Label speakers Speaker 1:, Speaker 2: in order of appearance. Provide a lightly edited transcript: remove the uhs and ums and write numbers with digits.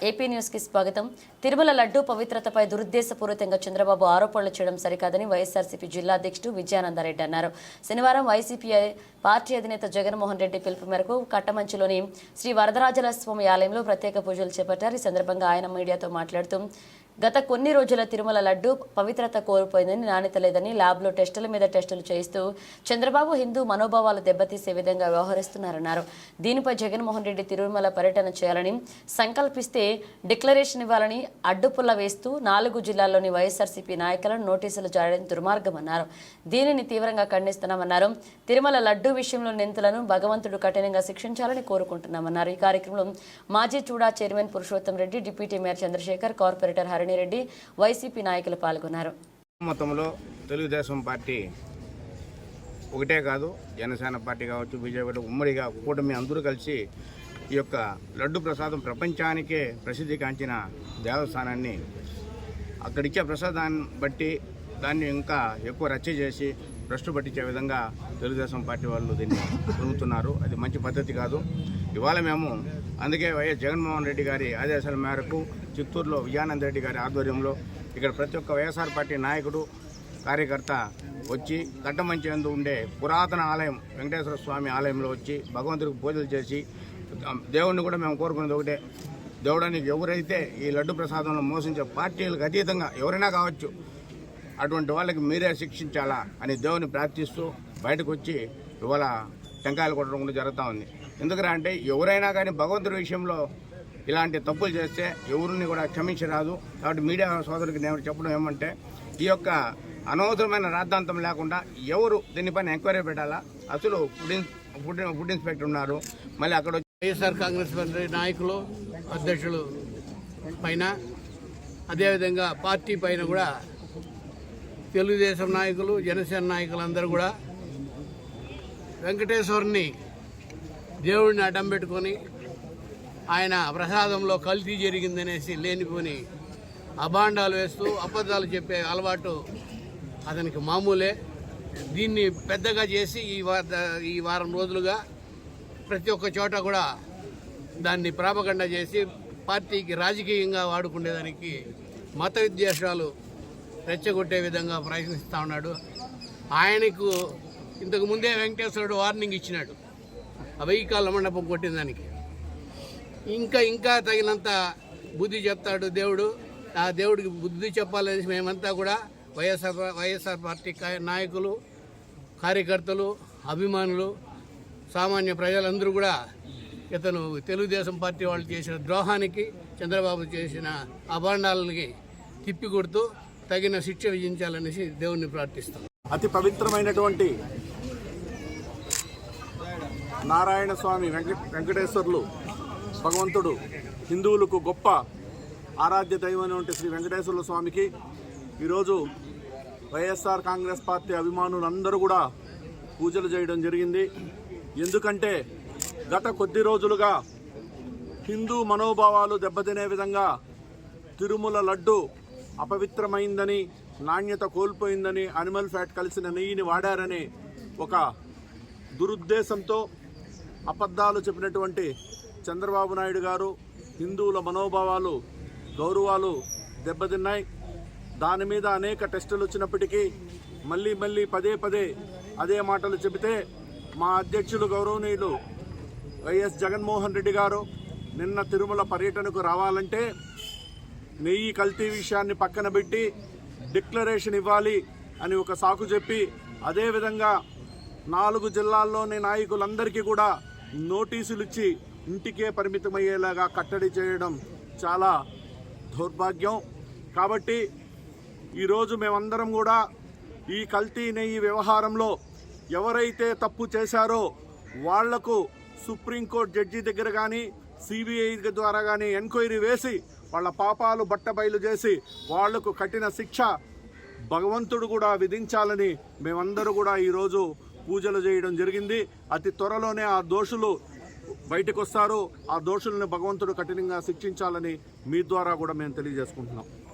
Speaker 1: AP news కి స్వాగతం. తిరుమల లడ్డూ పవిత్రతపై దురుద్దేశపూరితంగా చంద్రబాబు ఆరోపణలు చేయడం సరికాదని వైఎస్ఆర్సీపీ జిల్లా అధ్యక్షుడు విజయానందరెడ్డి అన్నారు. శనివారం వైసీపీ పార్టీ అధినేత జగన్మోహన్ రెడ్డి పిలుపు మేరకు కట్టమంచిలోని శ్రీ వరదరాజల స్వామి ఆలయంలో ప్రత్యేక పూజలు చేపట్టారు. ఈ సందర్భంగా ఆయన మీడియాతో మాట్లాడుతూ గత కొన్ని రోజుల తిరుమల లడ్డూ పవిత్రత కోల్పోయిందని, నాణ్యత లేదని ల్యాబ్లో టెస్టుల మీద టెస్టులు చేయిస్తూ చంద్రబాబు హిందూ మనోభావాలు దెబ్బతీసే విధంగా వ్యవహరిస్తున్నారన్నారు. దీనిపై జగన్మోహన్ రెడ్డి తిరుమల పర్యటన చేయాలని సంకల్పిస్తే డిక్లరేషన్ ఇవ్వాలని అడ్డుపుల్ల వేస్తూ 4 జిల్లాల్లోని వైఎస్ఆర్సీపీ నాయకులను నోటీసులు జారీ దుర్మార్గమన్నారు. దీనిని తీవ్రంగా ఖండిస్తున్నామన్నారు. తిరుమల లడ్డూ విషయంలో నిందితులను భగవంతుడు కఠినంగా శిక్షించాలని కోరుకుంటున్నామన్నారు. ఈ కార్యక్రమంలో మాజీ CUDA chairman Purushottam Reddy, deputy mayor Chandrasekhar, corporator Reddy, YCP నాయకులు పాల్గొన్నారు.
Speaker 2: మొత్తంలో తెలుగుదేశం పార్టీ ఒకటే కాదు, జనసేన పార్టీ కావచ్చు, బీజేపీ ఉమ్మడిగా కూటమి అందరూ కలిసి ఈ యొక్క లడ్డు ప్రసాదం ప్రపంచానికే ప్రసిద్ధిగాంచిన దేవస్థానాన్ని అక్కడిచ్చే ప్రసాదాన్ని బట్టి దాన్ని ఇంకా ఎక్కువ రచ్చ చేసి భ్రష్టు పట్టించే విధంగా తెలుగుదేశం పార్టీ వాళ్ళు దీన్ని పొందుతున్నారు. అది మంచి పద్ధతి కాదు. ఇవాళ మేము అందుకే వైఎస్ జగన్మోహన్ రెడ్డి గారి ఆదేశాల మేరకు చిత్తూరులో విజయానంద రెడ్డి గారి ఆధ్వర్యంలో ఇక్కడ ప్రతి ఒక్క వైఎస్ఆర్ పార్టీ నాయకుడు, కార్యకర్త వచ్చి కట్టమంచి యందు ఉండే పురాతన ఆలయం వెంకటేశ్వర స్వామి ఆలయంలో వచ్చి భగవంతుడికి పూజలు చేసి దేవుణ్ణి కూడా మేము కోరుకునేది ఒకటే, దేవుడానికి ఎవరైతే ఈ లడ్డు ప్రసాదంలో మోసించే పార్టీలకు అతీతంగా ఎవరైనా కావచ్చు, అటువంటి వాళ్ళకి మీరే శిక్షించాలా అని దేవుని ప్రార్థిస్తూ బయటకు వచ్చి ఇవాళ టెంకాయలు కొట్టడం కూడా జరుగుతూ ఉంది. ఎందుకంటే అంటే ఎవరైనా కానీ భగవంతుడి విషయంలో ఇలాంటి తప్పులు చేస్తే ఎవరిని కూడా క్షమించరాదు. కాబట్టి మీడియా సోదరులకి నేను చెప్పడం ఏమంటే, ఈ యొక్క అనవసరమైన రాద్ధాంతం లేకుండా ఎవరు దీనిపైన ఎంక్వైరీ పెట్టాలా. అసలు ఫుడ్ ఇన్స్పెక్టర్ ఉన్నారు, మళ్ళీ అక్కడ
Speaker 3: వైఎస్ఆర్ కాంగ్రెస్ పార్టీ నాయకులు, అధ్యక్షులు పైన, అదేవిధంగా పార్టీ పైన కూడా తెలుగుదేశం నాయకులు, జనసేన నాయకులందరూ కూడా వెంకటేశ్వరుని దేవుడిని అడ్డం పెట్టుకొని ఆయన ప్రసాదంలో కల్తీ జరిగిందనేసి లేనిపోని అభాండాలు వేస్తూ అబద్ధాలు చెప్పే అలవాటు అతనికి మామూలే. దీన్ని పెద్దగా చేసి ఈ వారం రోజులుగా ప్రతి ఒక్క చోట కూడా దాన్ని ప్రాపగండ చేసి పార్టీకి రాజకీయంగా వాడుకునేదానికి మత విద్వేషాలు రెచ్చగొట్టే విధంగా ప్రయత్నిస్తూ ఉన్నాడు. ఆయనకు ఇంతకు ముందే వెంకటేశ్వరుడు వార్నింగ్ ఇచ్చినాడు ఆ 1000 కాళ్ళ మండపం కొట్టిన దానికి. ఇంకా తగినంత బుద్ధి చెప్తాడు దేవుడు. ఆ దేవుడికి బుద్ధి చెప్పాలని మేమంతా కూడా వైఎస్ఆర్ పార్టీ నాయకులు, కార్యకర్తలు, అభిమానులు, సామాన్య ప్రజలందరూ కూడా ఇతను తెలుగుదేశం పార్టీ వాళ్ళు చేసిన ద్రోహానికి, చంద్రబాబు చేసిన అభాండాలకి తిప్పికొడుతూ తగిన శిక్ష విధించాలనేసి దేవుణ్ణి ప్రార్థిస్తాం.
Speaker 4: అతి పవిత్రమైనటువంటి నారాయణ స్వామి వెంకటేశ్వర్లు భగవంతుడు, హిందువులకు గొప్ప ఆరాధ్య దైవమైనటువంటి శ్రీ వెంకటేశ్వర స్వామికి ఈరోజు వైఎస్ఆర్ కాంగ్రెస్ పార్టీ అభిమానులందరూ కూడా పూజలు చేయడం జరిగింది. ఎందుకంటే గత కొద్ది రోజులుగా హిందూ మనోభావాలు దెబ్బతినే విధంగా తిరుమల లడ్డు అపవిత్రమైందని, నాణ్యత కోల్పోయిందని, అనిమల్ ఫ్యాట్ కలిసిన నెయ్యిని వాడారని ఒక దురుద్దేశంతో అబద్ధాలు చెప్పినటువంటి చంద్రబాబు నాయుడు గారు హిందువుల మనోభావాలు, గౌరవాలు దెబ్బతిన్నాయి. దాని మీద అనేక టెస్టులు వచ్చినప్పటికీ మళ్ళీ పదే అదే మాటలు చెబితే మా అధ్యక్షులు గౌరవనీయులు వైఎస్ జగన్మోహన్ రెడ్డి గారు నిన్న తిరుమల పర్యటనకు రావాలంటే నెయ్యి కల్తీ విషయాన్ని పక్కన పెట్టి డిక్లరేషన్ ఇవ్వాలి అని ఒక సాకు చెప్పి, అదేవిధంగా 4 జిల్లాల్లోని నాయకులందరికీ కూడా నోటీసులు ఇచ్చి ఇంటికే పరిమితమయ్యేలాగా కట్టడి చేయడం చాలా దౌర్భాగ్యం. కాబట్టి ఈరోజు మేమందరం కూడా ఈ కల్తీ నెయ్యి వ్యవహారంలో ఎవరైతే తప్పు చేశారో వాళ్లకు సుప్రీంకోర్టు జడ్జి దగ్గర కానీ, సిబిఐ ద్వారా కానీ ఎంక్వైరీ వేసి వాళ్ళ పాపాలు బట్టబయలు చేసి వాళ్లకు కఠిన శిక్ష భగవంతుడు కూడా విధించాలని మేమందరూ కూడా ఈరోజు పూజలు చేయడం జరిగింది. అతి త్వరలోనే ఆ దోషులు బయటకు వస్తారు. ఆ దోషులను భగవంతుడు కఠినంగా శిక్షించాలని మీ ద్వారా కూడా మేము తెలియజేసుకుంటున్నాం.